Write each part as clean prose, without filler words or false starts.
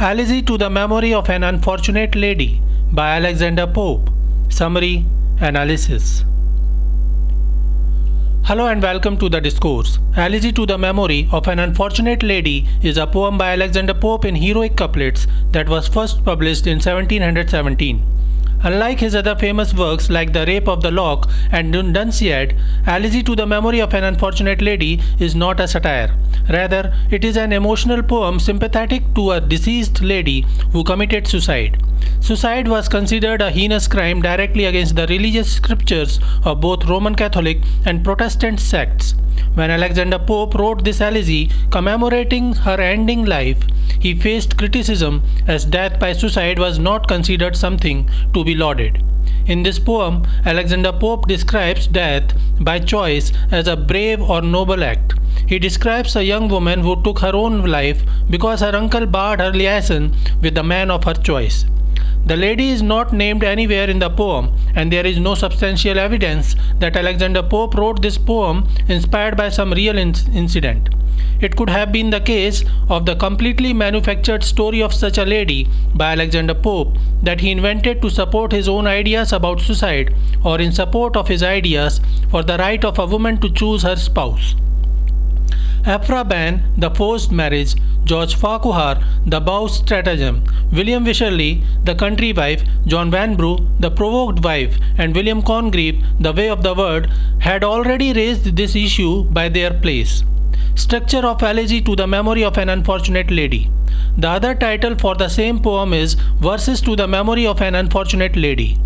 Elegy to the Memory of an Unfortunate Lady by Alexander Pope. Summary Analysis. Hello and welcome to the Discourse. Elegy to the Memory of an Unfortunate Lady is a poem by Alexander Pope in heroic couplets that was first published in 1717. Unlike his other famous works like The Rape of the Lock and Dunciad, Elegy to the Memory of an Unfortunate Lady is not a satire. Rather, it is an emotional poem sympathetic to a deceased lady who committed suicide. Suicide was considered a heinous crime directly against the religious scriptures of both Roman Catholic and Protestant sects. When Alexander Pope wrote this elegy commemorating her ending life, he faced criticism as death by suicide was not considered something to be lauded. In this poem, Alexander Pope describes death by choice as a brave or noble act. He describes a young woman who took her own life because her uncle barred her liaison with the man of her choice. The lady is not named anywhere in the poem, and there is no substantial evidence that Alexander Pope wrote this poem inspired by some real incident. It could have been the case of the completely manufactured story of such a lady by Alexander Pope that he invented to support his own ideas about suicide or in support of his ideas for the right of a woman to choose her spouse. Aphra Behn, The Forced Marriage, George Farquhar, The Bow Stratagem, William Wycherley, The Country Wife, John Vanbrugh, The Provoked Wife, and William Congreve, The Way of the Word, had already raised this issue by their plays. Structure of Elegy to the Memory of an Unfortunate Lady. The other title for the same poem is Verses to the Memory of an Unfortunate Lady.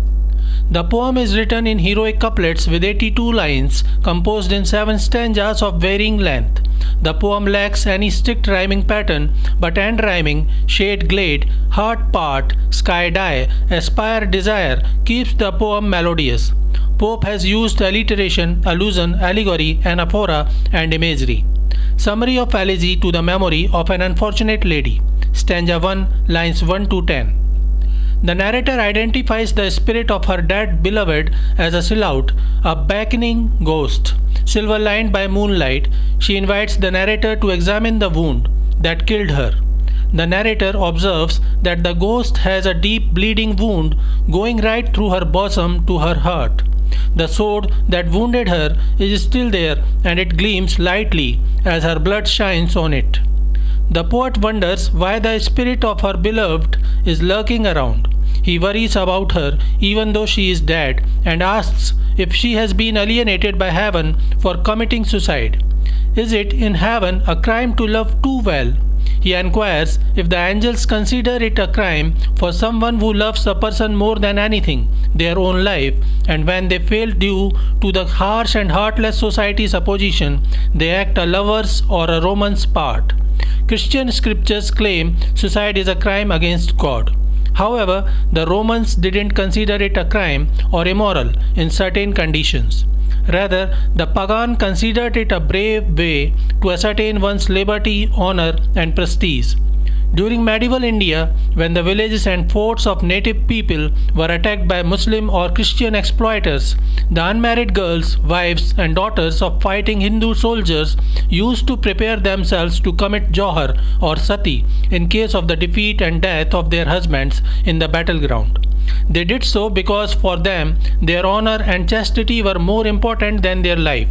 The poem is written in heroic couplets with 82 lines, composed in 7 stanzas of varying length. The poem lacks any strict rhyming pattern, but end rhyming, shade glade, heart part, sky dye, aspire desire keeps the poem melodious. Pope has used alliteration, allusion, allegory, anaphora, and imagery. Summary of Elegy to the Memory of an Unfortunate Lady. Stanza 1, lines 1 to 10. The narrator identifies the spirit of her dead beloved as a silhouette, a beckoning ghost. Silver-lined by moonlight, she invites the narrator to examine the wound that killed her. The narrator observes that the ghost has a deep bleeding wound going right through her bosom to her heart. The sword that wounded her is still there, and it gleams lightly as her blood shines on it. The poet wonders why the spirit of her beloved is lurking around. He worries about her even though she is dead and asks if she has been alienated by heaven for committing suicide. Is it in heaven a crime to love too well? He inquires if the angels consider it a crime for someone who loves a person more than anything, their own life, and when they fail due to the harsh and heartless society's opposition, they act a lover's or a Roman's part. Christian scriptures claim suicide is a crime against God. However, the Romans didn't consider it a crime or immoral in certain conditions. Rather, the pagan considered it a brave way to ascertain one's liberty, honor, and prestige. During medieval India, when the villages and forts of native people were attacked by Muslim or Christian exploiters, the unmarried girls, wives, and daughters of fighting Hindu soldiers used to prepare themselves to commit johar or sati in case of the defeat and death of their husbands in the battleground. They did so because for them, their honor and chastity were more important than their life.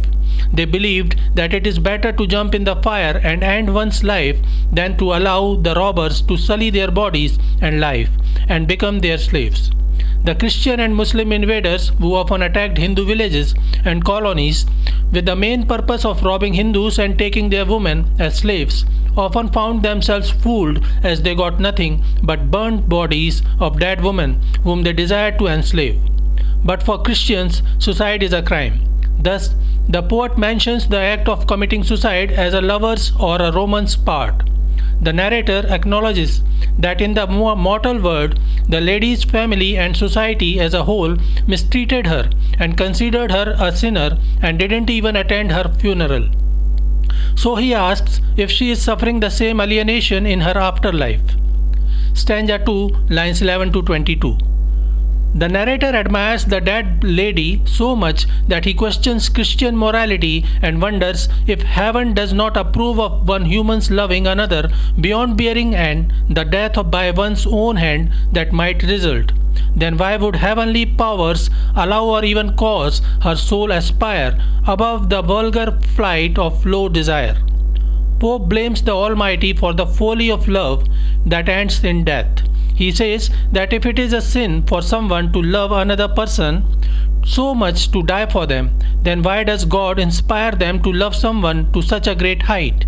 They believed that it is better to jump in the fire and end one's life than to allow the robbers to sully their bodies and life and become their slaves. The Christian and Muslim invaders who often attacked Hindu villages and colonies with the main purpose of robbing Hindus and taking their women as slaves often found themselves fooled as they got nothing but burnt bodies of dead women whom they desired to enslave. But for Christians, suicide is a crime. Thus, the poet mentions the act of committing suicide as a lover's or a Roman's part. The narrator acknowledges that in the mortal world, the lady's family and society as a whole mistreated her and considered her a sinner and didn't even attend her funeral. So he asks if she is suffering the same alienation in her afterlife. Stanza 2, lines 11 to 22. The narrator admires the dead lady so much that he questions Christian morality and wonders if heaven does not approve of one human's loving another beyond bearing and the death by one's own hand that might result. Then why would heavenly powers allow or even cause her soul aspire above the vulgar flight of low desire? Pope blames the Almighty for the folly of love that ends in death. He says that if it is a sin for someone to love another person so much to die for them, then why does God inspire them to love someone to such a great height?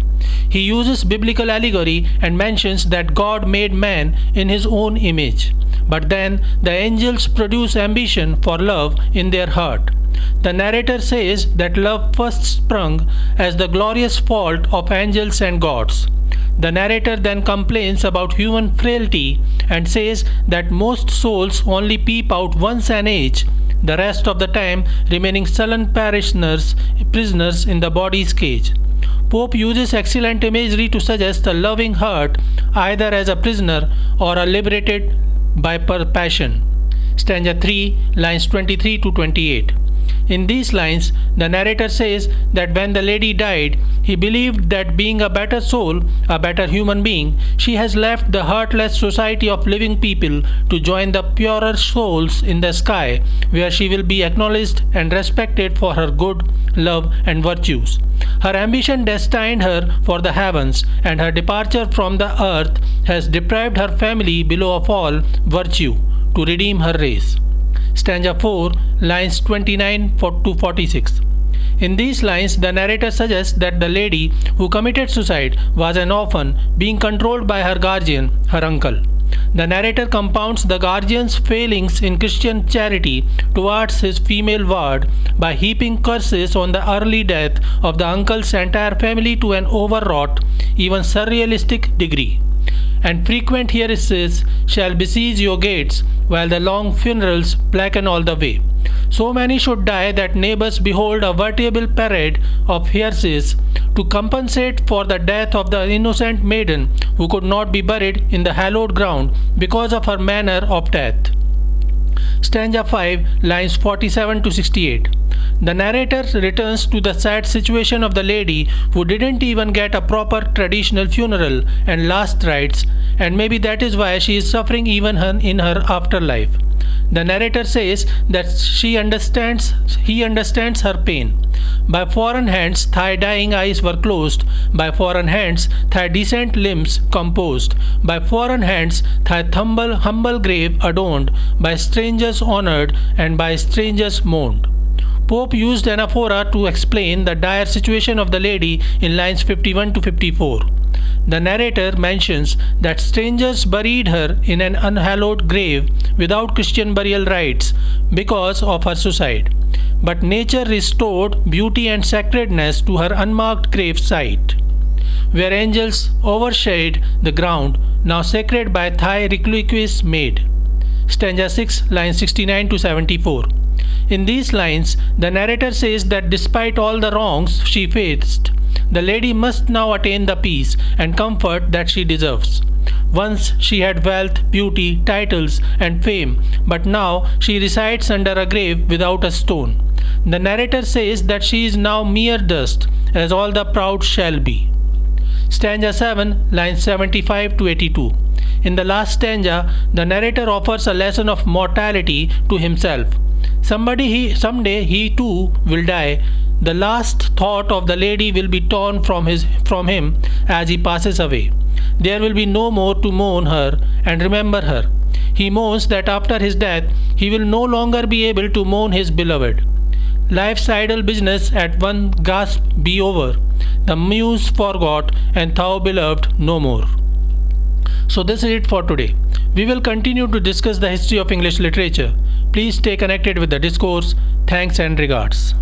He uses biblical allegory and mentions that God made man in his own image. But then the angels produce ambition for love in their heart. The narrator says that love first sprung as the glorious fault of angels and gods. The narrator then complains about human frailty and says that most souls only peep out once an age, the rest of the time remaining sullen prisoners in the body's cage. Pope uses excellent imagery to suggest a loving heart either as a prisoner or a liberated by passion. Stanza 3, lines 23 to 28. In these lines, the narrator says that when the lady died, he believed that being a better soul, a better human being, she has left the heartless society of living people to join the purer souls in the sky, where she will be acknowledged and respected for her good, love, and virtues. Her ambition destined her for the heavens, and her departure from the earth has deprived her family below of all virtue to redeem her race. Stanza 4, lines 29 to 46. In these lines, the narrator suggests that the lady who committed suicide was an orphan being controlled by her guardian, her uncle. The narrator compounds the guardian's failings in Christian charity towards his female ward by heaping curses on the early death of the uncle's entire family to an overwrought, even surrealistic degree. And frequent heiresses shall besiege your gates, while the long funerals blacken all the way. So many should die that neighbors behold a veritable parade of heiresses to compensate for the death of the innocent maiden who could not be buried in the hallowed ground because of her manner of death. Stanza 5, lines 47 to 68. The narrator returns to the sad situation of the lady who didn't even get a proper traditional funeral and last rites, and maybe that is why she is suffering even in her afterlife. The narrator says that he understands her pain. By foreign hands thy dying eyes were closed, by foreign hands thy decent limbs composed, by foreign hands thy humble grave adorned, by strangers honored and by strangers mourned. Pope used anaphora to explain the dire situation of the lady in lines 51 to 54. The narrator mentions that strangers buried her in an unhallowed grave without Christian burial rites because of her suicide. But nature restored beauty and sacredness to her unmarked grave site, where angels overshadowed the ground, now sacred by thy relinquished maid. Stanza 6, lines 69 to 74. In these lines, the narrator says that despite all the wrongs she faced, the lady must now attain the peace and comfort that she deserves. Once she had wealth, beauty, titles, and fame, but now she resides under a grave without a stone. The narrator says that she is now mere dust, as all the proud shall be. Stanza 7, lines 75 to 82. In the last stanza, the narrator offers a lesson of mortality to himself. Someday he too will die. The last thought of the lady will be torn from him as he passes away. There will be no more to mourn her and remember her. He mourns that after his death he will no longer be able to mourn his beloved. Life's idle business at one gasp be over. The muse forgot, and thou beloved no more. So this is it for today. We will continue to discuss the history of English literature. Please stay connected with the discourse. Thanks and regards.